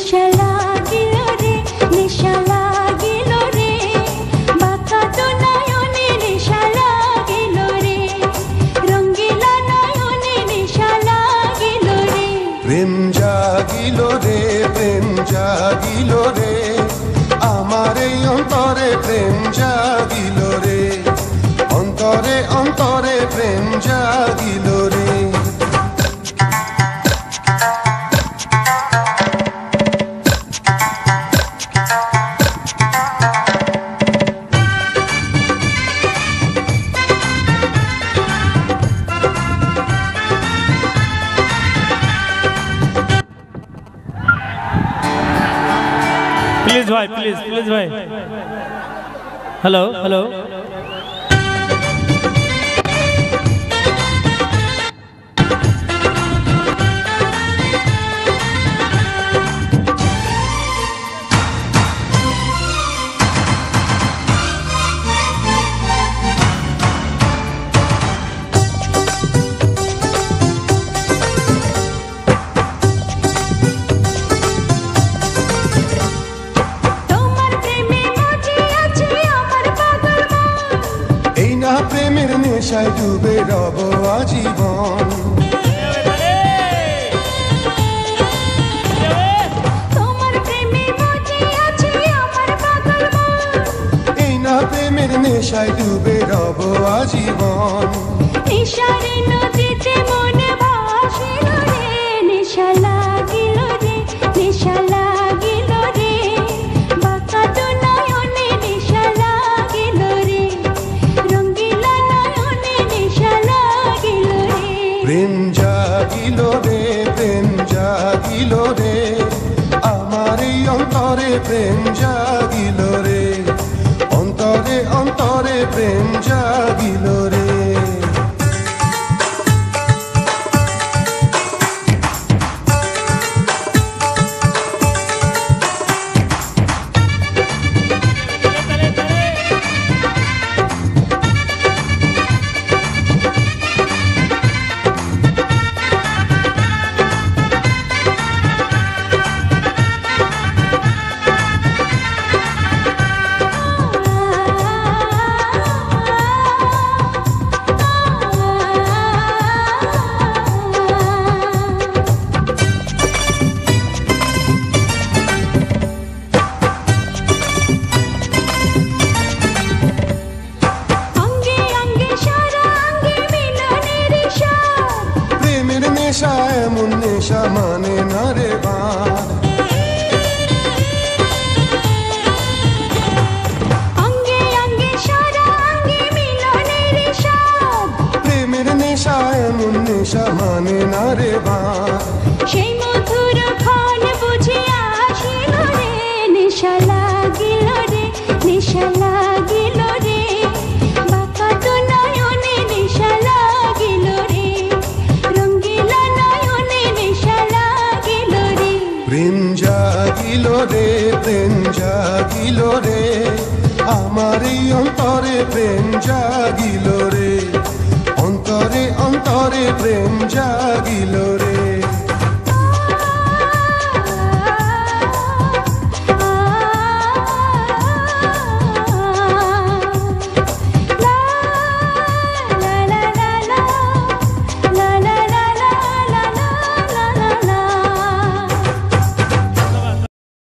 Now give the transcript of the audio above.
নেশা লাগিল রে, নেশা লাগিল রে, বাঁকা তো নয়নে নেশা লাগিল রে, রঙ্গিলা নয়নে নেশা লাগিল রে। প্রেম জাগিল রে, প্রেম জাগিল রে, আমার এই অন্তরে প্রেম জাগিল রে, অন্তরে অন্তরে প্রেম জাগিল রে। প্লিজ ভাই, প্লিজ প্লিজ ভাই। হ্যালো হ্যালো, প্রেমের নেশায় ডুবে রব আজীবন। তোমার প্রেমে মজে আছে আমার পাগল মন, এই না প্রেমের নেশায় ডুবে রব আজীবন। নেশারে নদীতে মনে ভাসিল রে, নেশা লাগিল রে, নেশা লাগিল রে, বাঁকা তো নয়নে নেশা লাগিল রে, রঙ্গিলা নয়নে নেশা লাগিল রে। প্রেম জাগিল রে, প্রেম জাগিল রে, আমার এই অন্তরে প্রেম জাগিল রে, অন্তরে অন্তরে প্রেম জাগিল রে। নেশা এমন নেশা মানে না রে বান, অঙ্গে অঙ্গে সারা অঙ্গে মিলনের স্বাদ, প্রেমের নেশা এমন নেশা মানে না রে বান। সেই মধুর ক্ষণ বুঝে আসিল রে, নেশা লাগিল রে, নেশা লাগিল রে, বাঁকা তো নয়নে নেশা লাগিল রে, রঙ্গিলা নয়নে নেশা লাগিল রে। প্রেম জাগিল রে, প্রেম জাগিল রে, আমার এই অন্তরে প্রেম জাগিল রে, অন্তরে অন্তরে প্রেম জাগিল রে।